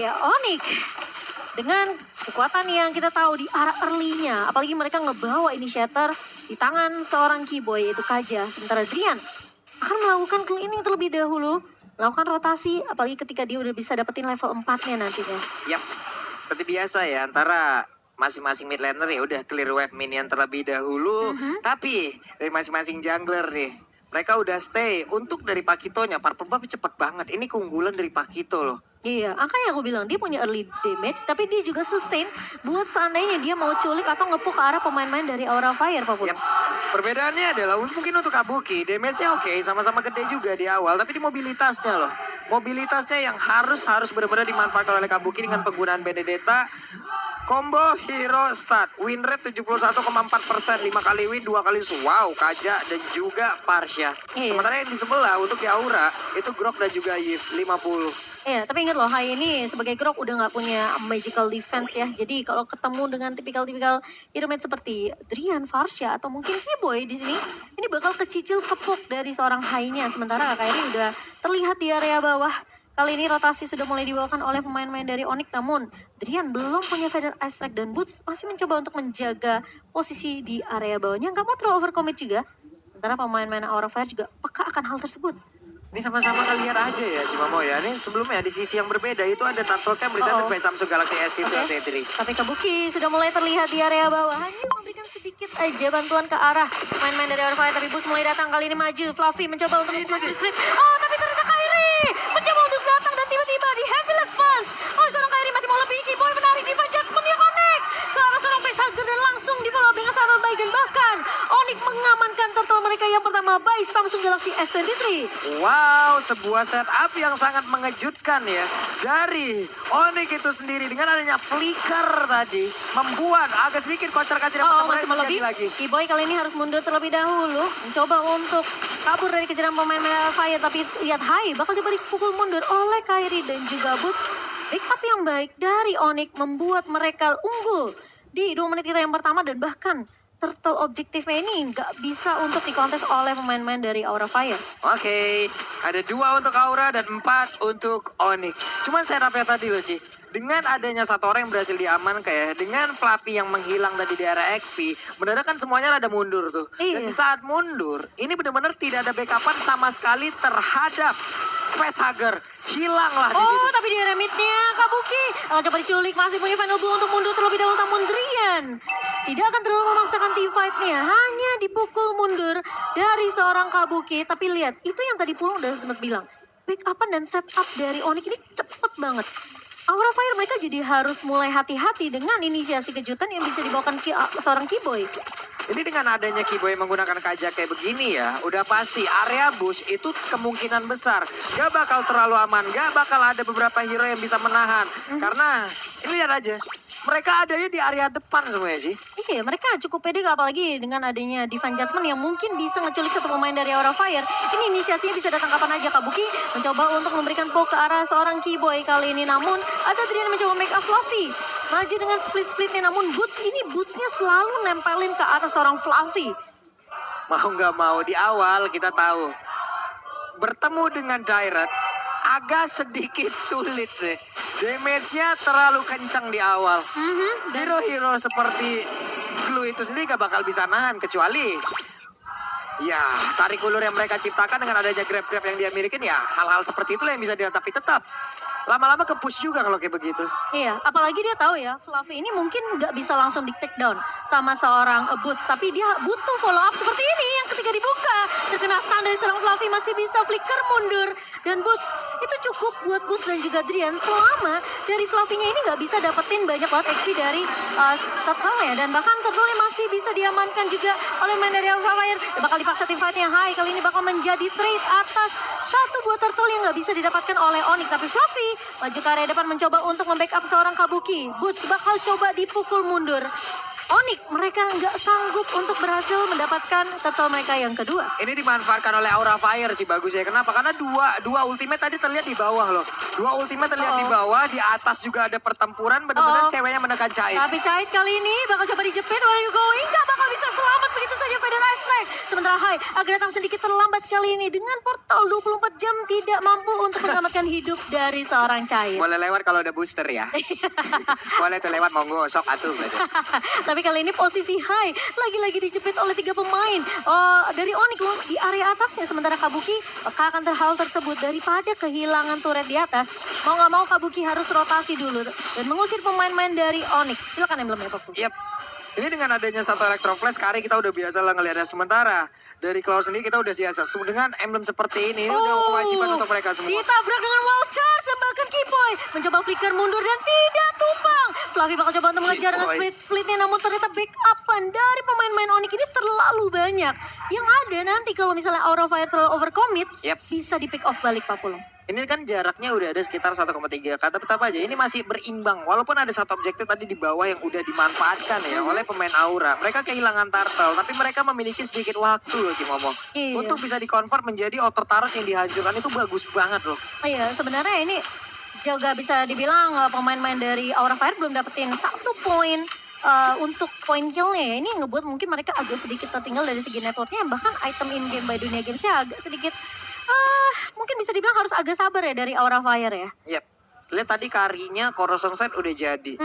oleh Onyx. Dengan kekuatan yang kita tahu di arah early-nya, apalagi mereka ngebawa initiator di tangan seorang keyboy yaitu Kaja. Sementara Drian akan melakukan cleaning terlebih dahulu, melakukan rotasi, apalagi ketika dia udah bisa dapetin level 4-nya nantinya. Yap, seperti biasa ya, antara masing-masing mid laner ya udah clear wave minion terlebih dahulu. Tapi dari masing-masing jungler nih, mereka udah stay. Untuk dari Pakitonya, Purple Buff cepet banget. Ini keunggulan dari Pakito loh. Iya, makanya aku bilang dia punya early damage, tapi dia juga sustain buat seandainya dia mau culik atau ngepuk ke arah pemain-pemain dari Aura Fire, Pak Pun. Yap. Perbedaannya adalah mungkin untuk Kabuki, damage-nya oke, sama-sama gede juga di awal, tapi di mobilitasnya loh. Mobilitasnya yang harus benar-benar dimanfaatkan oleh Kabuki dengan penggunaan Benedetta. Combo hero start, win rate 71,4%, 5 kali win, 2 kali wow, Kaja dan juga Parsha. Iya. Sementara yang di sebelah untuk di Aura, itu Grok dan juga Yves, 50. Iya, tapi ingat loh, Hai ini sebagai Grok udah nggak punya magical defense ya. Jadi kalau ketemu dengan tipikal-tipikal hero mate seperti Drian, Farsha, atau mungkin Keyboy di sini, ini bakal kecicil kepuk dari seorang Hai-nya. Sementara Kairi udah terlihat di area bawah. Kali ini rotasi sudah mulai dibawakan oleh pemain-pemain dari Onyx, namun Drian belum punya Feather Ice Strike dan Boots masih mencoba untuk menjaga posisi di area bawahnya. Nggak mau terlalu overcommit juga. Sementara pemain-pemain Aura Fire juga peka akan hal tersebut. Ini sama-sama ngeliat aja ya Cimamo ya. Ini sebelumnya di sisi yang berbeda itu ada Turtle Cam presented by Samsung Galaxy S3 T3. Tapi Kabuki sudah mulai terlihat di area bawah. Hanya memberikan sedikit aja bantuan ke arah pemain-pemain dari Aura Fire. Tapi Boots mulai datang, kali ini maju. Fluffy mencoba untuk membuka split. Oh, tapi ternyata Kairi mencoba untuk datang dan tiba-tiba di heavy left pass. Oh, seorang Kairi masih mau lebih. Keyboy menarik di Judgment, dia connect ke arah seorang facehugger dan langsung di follow dengan sangat baik. Dan bahkan Onyx mengamankan turtle mereka yang pertama by Samsung Galaxy S23. Wow, sebuah setup yang sangat mengejutkan ya. Dari Onyx itu sendiri dengan adanya flicker tadi membuat agak sedikit kocar-kacir Masih melebih. Keyboy kali ini harus mundur terlebih dahulu, mencoba untuk kabur dari kejaran pemain Fire, tapi lihat Hai bakal coba dipukul mundur oleh Kairi dan juga Boots. Backup yang baik dari Onyx membuat mereka unggul di 2 menit kita yang pertama, dan bahkan turtle objektifnya ini nggak bisa untuk dikontes oleh pemain-pemain dari Aura Fire. Oke, ada 2 untuk Aura dan 4 untuk Onyx. Cuman setupnya tadi loh Ci, dengan adanya satu orang yang berhasil diamankan ya, dengan Fluffy yang menghilang tadi di area XP, mendadak kan semuanya rada mundur tuh. Iya. Dan saat mundur, ini benar-benar tidak ada backupan sama sekali terhadap facehugger. Hilanglah di situ. Tapi di area mid-nya Kabuki coba diculik, masih punya final blow untuk mundur terlebih dahulu, namun Drian tidak akan terlalu memaksakan team fight-nya, hanya dipukul mundur dari seorang Kabuki. Tapi lihat, itu yang tadi Pulung udah sempat bilang, backupan dan setup dari Onyx ini cepet banget. Aura Fire mereka jadi harus mulai hati-hati dengan inisiasi kejutan yang bisa dibawakan seorang Keyboy. Ini dengan adanya Keyboy menggunakan Kaja kayak begini ya, udah pasti area bush itu kemungkinan besar gak bakal terlalu aman, gak bakal ada beberapa hero yang bisa menahan. Karena ini lihat aja, mereka adanya di area depan semuanya sih. Iya, mereka cukup pede, apalagi dengan adanya Divine Judgment yang mungkin bisa ngeculik satu pemain dari Aura Fire. Ini inisiasinya bisa datang kapan aja. Kabuki mencoba untuk memberikan poke ke arah seorang Keyboy kali ini, namun ada Drian mencoba make up Fluffy. Maju dengan split-splitnya, namun Boots-nya selalu nempelin ke arah seorang Fluffy. Mau nggak mau di awal kita tahu bertemu dengan Direct agak sedikit sulit deh. Damage-nya terlalu kencang di awal. Hero-hero seperti Glue itu sendiri gak bakal bisa nahan, kecuali ya tarik ulur yang mereka ciptakan dengan adanya grab-grab yang dia milikin, ya hal-hal seperti itulah yang bisa dia, tapi tetap lama-lama ke-push juga kalau kayak begitu. Iya, apalagi dia tahu ya, Fluffy ini mungkin nggak bisa langsung di take down sama seorang Boots, tapi dia butuh follow up seperti ini yang ketika dibuka terkena stun dari seorang Fluffy, masih bisa flicker mundur, dan Boots itu cukup buat Boots dan juga Drian selama dari Fluffy-nya ini nggak bisa dapetin banyak banget XP dari turtle-nya, dan bahkan turtle-nya masih bisa diamankan juga oleh main dari Aura Fire. Bakal dipaksa tim fight-nya Hai, kali ini bakal menjadi trade atas satu buah turtle yang nggak bisa didapatkan oleh Onyx, tapi Fluffy maju ke area depan mencoba untuk membackup seorang Kabuki. Boots bakal coba dipukul mundur. Onyx mereka nggak sanggup untuk berhasil mendapatkan turtle mereka yang kedua. Ini dimanfaatkan oleh Aura Fire sih, bagus ya. Kenapa? Karena dua ultimate tadi terlihat di bawah loh. Dua ultimate terlihat di bawah, di atas juga ada pertempuran, benar-benar ceweknya menekan Chait. Tapi Chait kali ini bakal coba dijepit, where you going? Nggak bakal bisa selamat begitu saja. saja Federasi. Sementara Hai agak datang sedikit terlambat kali ini dengan portal 24 jam tidak mampu untuk menyelamatkan hidup dari seorang Cair. Boleh lewat kalau ada booster ya. Boleh tuh lewat, monggo, sok atuh. Gitu. Tapi kali ini posisi Hai lagi-lagi dijepit oleh 3 pemain dari Onyx di area atasnya. Sementara Kabuki akan hal tersebut daripada kehilangan turret di atas. Mau nggak mau Kabuki harus rotasi dulu dan mengusir pemain-pemain dari Onyx. Silakan emblemnya Pak. Yap. Ini dengan adanya satu Electroflash, Kari kita udah biasa lah ngelihatnya. Sementara dari Cloud sendiri kita udah biasa. Dengan emblem seperti ini udah kewajiban untuk mereka semua. Ditabrak dengan wall charge dan bahkan Kiboy mencoba flicker mundur dan tidak tumbang. Fluffy bakal coba untuk mengejar dengan split-splitnya, namun ternyata backupan dari pemain-pemain Onyx ini terlalu banyak. Yang ada nanti kalau misalnya Aura Fire terlalu overcommit, bisa di pick off balik Pak Pulung. Ini kan jaraknya udah ada sekitar 1,3 kata tetap aja ini masih berimbang. Walaupun ada satu objektif tadi di bawah yang udah dimanfaatkan ya oleh pemain Aura. Mereka kehilangan turtle tapi mereka memiliki sedikit waktu loh Cimomo. Untuk bisa di-convert menjadi outer turret yang dihancurkan itu bagus banget loh. Iya, sebenarnya ini juga bisa dibilang pemain-pemain dari Aura Fire belum dapetin 1 poin untuk point killnya. Ini ngebuat mungkin mereka agak sedikit tertinggal dari segi networknya. Bahkan item in game by Dunia Games-nya agak sedikit mungkin bisa dibilang harus agak sabar ya dari Aura Fire ya. Yap. Lihat tadi Karinya Corrosion Set udah jadi.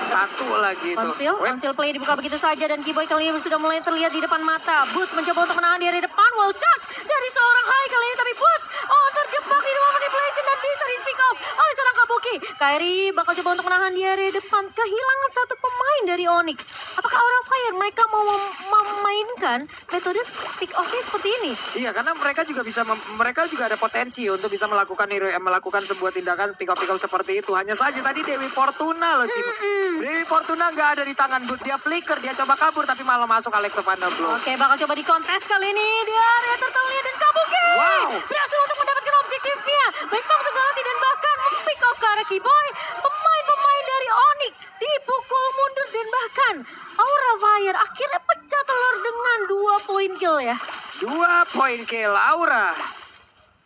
Satu lagi tuh. Konsil play dibuka begitu saja dan Kiboy kali ini sudah mulai terlihat di depan mata. Boots mencoba untuk menahan di area depan. Wow, charge dari seorang Hai kali ini tapi Boots terjebak di ruang manipulation dan bisa di pick off oleh seorang Kabuki. Kairi bakal coba untuk menahan di area depan. Kehilangan 1 pemain dari Onyx. Apakah Aura Fire mereka mau memainkan metode pick off-nya seperti ini? Iya, karena mereka juga bisa mereka juga ada potensi untuk bisa melakukan sebuah tindakan pick off seperti itu. Hanya saja tadi Dewi Fortuna loh, Cim. Dewi Fortuna nggak ada di tangan Boots. Dia flicker, dia coba kabur tapi malah masuk Alecto Blow. Oke, bakal coba di kontes kali ini di area tertaunya dan Kabuki berhasil untuk mendapatkan objektifnya. Baik Samsung Galaxy dan bahkan pick off ke arah Kiboy. Pemain-pemain dari Onyx dipukul mundur dan bahkan Aura Fire akhirnya pecah telur dengan 2 poin kill ya. 2 poin kill Aura.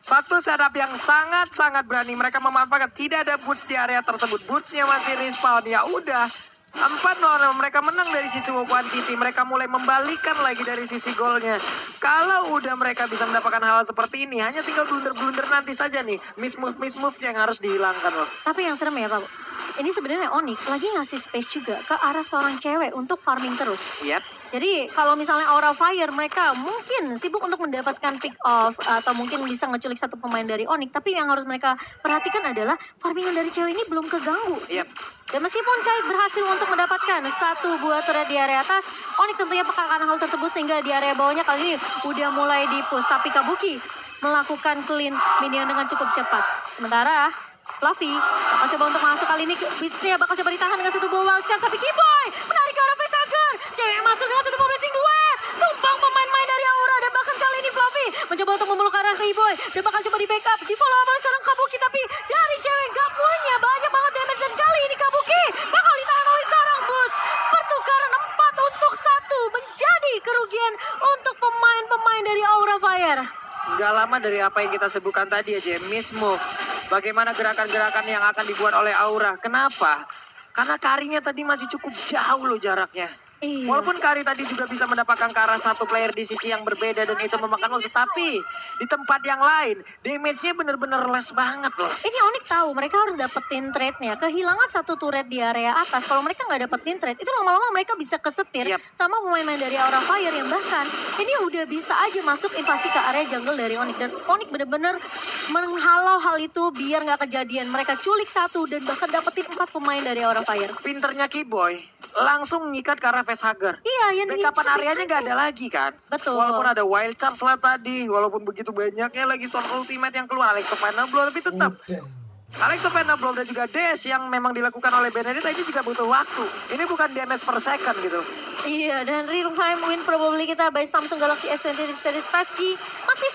Satu setup yang sangat-sangat berani. Mereka memanfaatkan tidak ada Boots di area tersebut. Bootsnya masih respawn. Ya udah. 4-0 mereka menang dari sisi quantity. Mereka mulai membalikan lagi dari sisi golnya. Kalau udah mereka bisa mendapatkan hal seperti ini, hanya tinggal blunder-blunder nanti saja nih. Miss move yang harus dihilangkan loh. Tapi yang serem ya Pak, ini sebenarnya Onyx lagi ngasih space juga ke arah seorang cewek untuk farming terus. Jadi kalau misalnya Aura Fire mereka mungkin sibuk untuk mendapatkan pick off atau mungkin bisa ngeculik 1 pemain dari Onyx. Tapi yang harus mereka perhatikan adalah farmingan dari cewek ini belum keganggu. Dan meskipun Cair berhasil untuk mendapatkan 1 buah turret di area atas, Onyx tentunya peka akan hal tersebut sehingga di area bawahnya kali ini udah mulai di-push. Tapi Kabuki melakukan clean minion dengan cukup cepat. Sementara Fluffy bakal coba untuk masuk kali ini. Beatsnya bakal coba ditahan dengan 1 buah wild charge. Tapi Kiboy menarik ke arah Facehager. Cewek yang masuk dengan 1 buah blessing duet. Tumpang pemain-pemain dari Aura. Dan bahkan kali ini Fluffy mencoba untuk memeluk ke arah Kiboy. Dan bakal coba di backup. Di follow up oleh seorang Kabuki. Tapi dari cewek gak punya banyak banget damage. Dan kali ini Kabuki bakal ditahan oleh seorang Boots. Pertukaran 4 untuk 1 menjadi kerugian untuk pemain-pemain dari Aura Fire. Nggak lama dari apa yang kita sebutkan tadi aja, miss move. Bagaimana gerakan-gerakan yang akan dibuat oleh Aura. Kenapa? Karena Karinya tadi masih cukup jauh loh jaraknya. Walaupun Kari tadi juga bisa mendapatkan ke arah 1 player di sisi yang berbeda dan itu memakan waktu. Tapi di tempat yang lain, damage-nya bener-bener less banget loh. Ini Onyx tahu mereka harus dapetin trade-nya. Kehilangan 1 turret di area atas. Kalau mereka nggak dapetin trade, itu lama-lama mereka bisa kesetir sama pemain-pemain dari Aura Fire yang bahkan ini udah bisa aja masuk invasi ke area jungle dari Onyx. Dan Onyx bener-bener menghalau hal itu biar nggak kejadian. Mereka culik 1 dan bahkan dapetin 4 pemain dari Aura Fire. Pinternya Kiboy langsung nyikat ke arah Facehager. Iya, yang backupan areanya nggak ada lagi kan. Betul. Walaupun ada wild charge lah tadi, walaupun begitu banyaknya lagi sword ultimate yang keluar, Alecto Blow, tapi tetap Alecto Blow dan juga dash yang memang dilakukan oleh Benedetta ini juga butuh waktu. Ini bukan damage per second gitu. Iya, dan real time win probability kita by Samsung Galaxy S23 Series 5G masih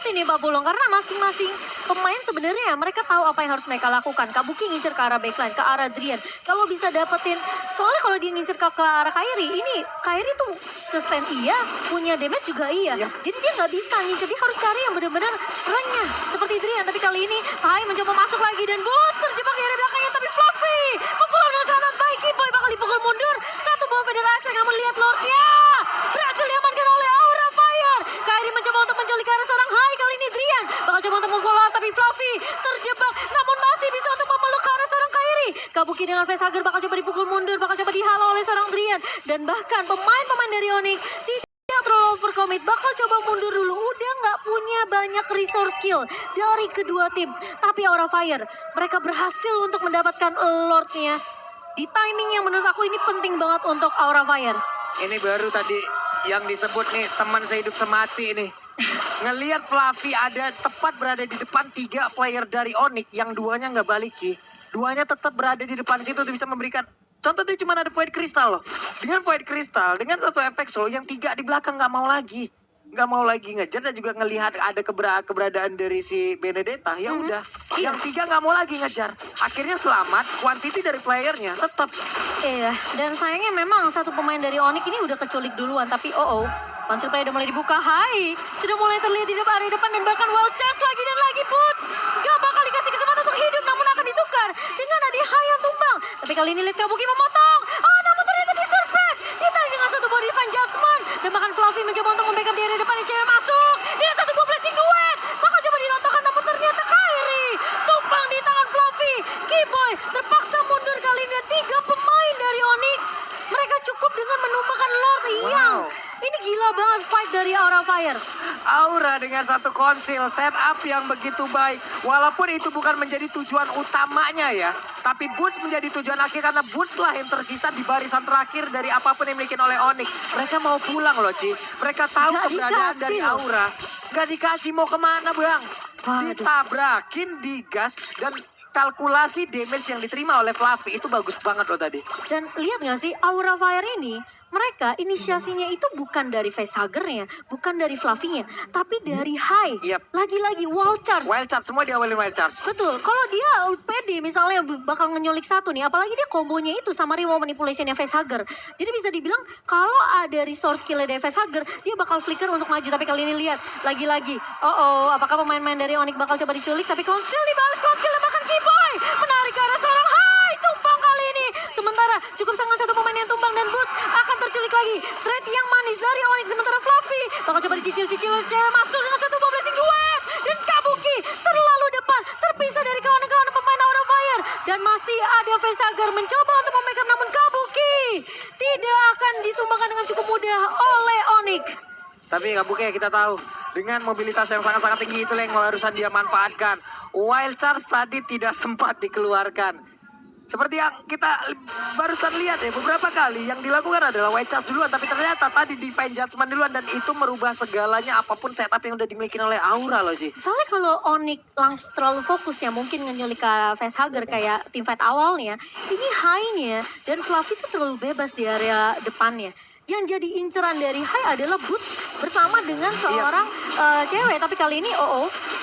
50-50 nih Pak Bulong. Karena masing-masing pemain sebenarnya mereka tahu apa yang harus mereka lakukan. Kabuki ngincer ke arah backline, ke arah Drian. Kalau bisa dapetin, soalnya kalau dia ngincer ke arah Kairi, ini Kairi tuh sustain iya, punya damage juga iya. Jadi dia nggak bisa ngincer, dia harus cari yang benar-benar renyah. Seperti Drian, tapi kali ini Hai mencoba masuk lagi dan Boots terjebak di area belakangnya. Tapi Fluffy memfollow dengan sangat baik. Kiboy bakal dipukul mundur. 1 buah federasi, namun lihat Lordnya berhasil ke arah seorang Hai. Kali ini Drian bakal coba untuk memfollow up, tapi Fluffy terjebak namun masih bisa untuk memeluk ke arah seorang Kairi. Kabuki dengan facehugger bakal coba dipukul mundur, bakal coba dihalau oleh seorang Drian. Dan bahkan pemain-pemain dari Onyx tidak terlalu overcommit, bakal coba mundur dulu. Udah nggak punya banyak resource skill dari kedua tim. Tapi Aura Fire, mereka berhasil untuk mendapatkan Lordnya di timing yang menurut aku ini penting banget untuk Aura Fire. Ini baru tadi yang disebut nih teman sehidup semati nih. Ngelihat Fluffy ada tepat berada di depan 3 player dari Onyx yang duanya nggak balik sih. Duanya tetap berada di depan situ untuk bisa memberikan. Contohnya cuma ada Void Crystal loh. Dengan Void Crystal, dengan satu efek slow yang 3 di belakang nggak mau lagi. Nggak mau lagi ngejar dan juga ngelihat ada keberadaan dari si Benedetta. Ya udah, yang 3 nggak mau lagi ngejar. Akhirnya selamat, quantity dari playernya tetap. Iya, dan sayangnya memang satu pemain dari Onyx ini udah keculik duluan. Tapi Ponsel play udah mulai dibuka. Hai, sudah mulai terlihat di depan area depan dan bahkan wild charge lagi dan lagi put. Gak bakal dikasih kesempatan untuk hidup namun akan ditukar dengan Adi Hai yang tumbang. Tapi kali ini Lihat Kabuki memotong. Namun ternyata di surprise. Ditarik dengan satu body fan judgment. Dan bahkan Fluffy mencoba untuk membackup di area depan yang cewek masuk. Dengan satu buah blessing duet. Bakal coba dirontokan namun ternyata Kairi tumbang di tangan Fluffy. Keyboy terpaksa mundur kali ini. 3 pemain dari Onyx. Mereka cukup dengan menumbangkan Lord yang ini gila banget fight dari Aura Fire. Aura dengan satu konsil setup yang begitu baik. Walaupun itu bukan menjadi tujuan utamanya ya. Tapi Boots menjadi tujuan akhir karena Boots lah yang tersisa di barisan terakhir dari apapun yang dimiliki oleh Onyx. Mereka mau pulang loh Ci. Mereka tahu Gak keberadaan dikasih dari loh. Aura. Gak dikasih mau kemana bang. Waduh. Ditabrakin, digas dan kalkulasi damage yang diterima oleh Fluffy itu bagus banget loh tadi. Dan lihat nggak sih Aura Fire ini, mereka inisiasinya itu bukan dari facehuggernya, bukan dari Fluffy-nya, tapi dari Hai. Yap. Lagi-lagi wild charge. Wild charge, semua diawalin wild charge. Betul, kalau dia pede misalnya bakal ngenyulik satu nih, apalagi dia kombonya itu sama reward manipulation yang facehugger. Jadi bisa dibilang kalau ada resource skill dari facehugger, dia bakal flicker untuk maju. Tapi kali ini lihat, lagi-lagi, apakah pemain-pemain dari Onyx bakal coba diculik? Tapi konsil dibalas, konsil bahkan Keyboy menarik ke arah seorang Hai, tumbang kali ini. Sementara cukup sangat satu pemain yang tumbang dan Boots akan terculik lagi. Trade yang manis dari Onyx, sementara Fluffy bakal coba dicicil-cicil, cewek masuk dengan satu buah blessing duet. Dan Kabuki terlalu depan, terpisah dari kawan-kawan pemain Aura Fire. Dan masih ada facehugger mencoba untuk membackup, namun Kabuki tidak akan ditumbangkan dengan cukup mudah oleh Onyx. Tapi Kabuki kita tahu dengan mobilitas yang sangat-sangat tinggi itu yang harusan dia manfaatkan. Wild Charge tadi tidak sempat dikeluarkan. Seperti yang kita barusan lihat ya, beberapa kali yang dilakukan adalah Wild Charge duluan. Tapi ternyata tadi Divine Judgment duluan dan itu merubah segalanya apapun setup yang udah dimiliki oleh Aura loh Ji. Soalnya kalau Onyx langsung terlalu fokus ya mungkin ngenyulik ke facehugger kayak tim fight awalnya. Ini Hai-nya dan Fluffy itu terlalu bebas di area depannya. Yang jadi inceran dari Hai adalah Boots bersama dengan seorang cewek. Tapi kali ini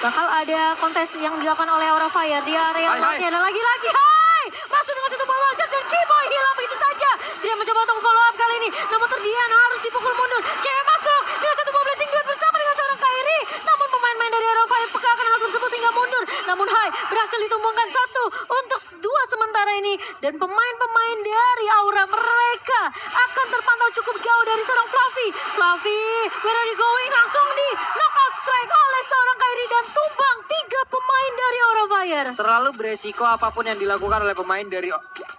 bakal ada kontes yang dilakukan oleh Aura Fire di area Lordnya. Dan lagi-lagi Hai masuk dengan satu bawah jat dan Keyboy hilang begitu saja. Dia mencoba untuk follow up kali ini, namun Terdian harus dipukul mundur. Cewek masuk dengan satu buah blessing duet bersama dengan seorang Kairi. Namun pemain-pemain dari Aura Fire peka akan hal tersebut hingga mundur. Namun Hai berhasil ditumbangkan satu untuk 2 sementara ini. Dan pemain-pemain dari Aura mereka akan terpantau cukup jauh dari seorang Fluffy. Fluffy, where are you going? Langsung di knockout strike oleh seorang Kairi dan tumbang 3 pemain dari Aura Fire. Terlalu beresiko apapun yang dilakukan oleh pemain dari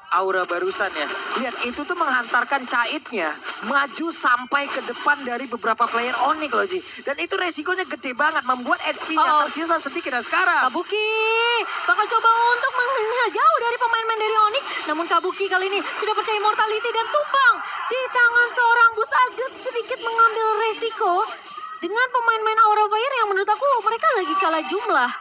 Aura barusan ya. Lihat itu tuh menghantarkan Caitnya maju sampai ke depan dari beberapa player Onyx loh Ji. Dan itu resikonya gede banget membuat HP-nya tersisa sedikit dan sekarang. Kabuki bakal coba untuk jauh dari pemain-pemain dari Onyx. Namun Kabuki kali ini sudah percaya immortality dan tumbang di tangan seorang Boots, agak sedikit mengambil resiko dengan pemain-pemain Aura Fire yang menurut aku mereka lagi kalah jumlah.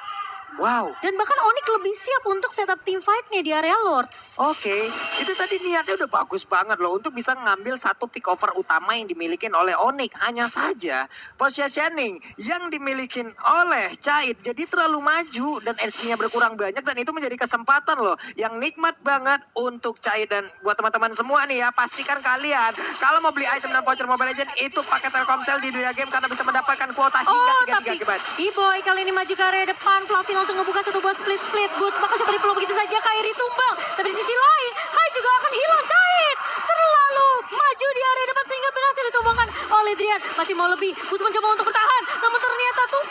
Wow. Dan bahkan Onyx lebih siap untuk setup team fight-nya di area Lord. Oke, itu tadi niatnya udah bagus banget loh untuk bisa ngambil satu pick over utama yang dimiliki oleh Onyx. Hanya saja positioning yang dimiliki oleh Cait jadi terlalu maju dan SP-nya berkurang banyak dan itu menjadi kesempatan loh yang nikmat banget untuk Cait. Dan buat teman-teman semua nih ya, pastikan kalian kalau mau beli item dan voucher Mobile Legends itu pakai Telkomsel di dunia game karena bisa mendapatkan kuota hingga 3 GB. Keyboy kali ini maju ke area depan. Fluffy langsung ngebuka satu buat split. Boots bakal coba dipeluk begitu saja. Kairi tumbang. Tapi di sisi lain, Hai juga akan hilang. Cait terlalu maju di area depan sehingga berhasil ditumbangkan oleh Drian. Masih mau lebih. Boots mencoba untuk bertahan. Namun ternyata tumbang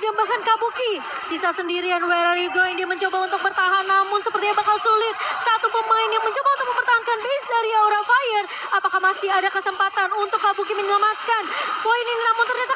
dan bahkan Kabuki. Sisa sendirian, where are you going? Dia mencoba untuk bertahan, namun sepertinya bakal sulit. Satu pemain yang mencoba untuk mempertahankan base dari Aura Fire. Apakah masih ada kesempatan untuk Kabuki menyelamatkan poin ini? Namun ternyata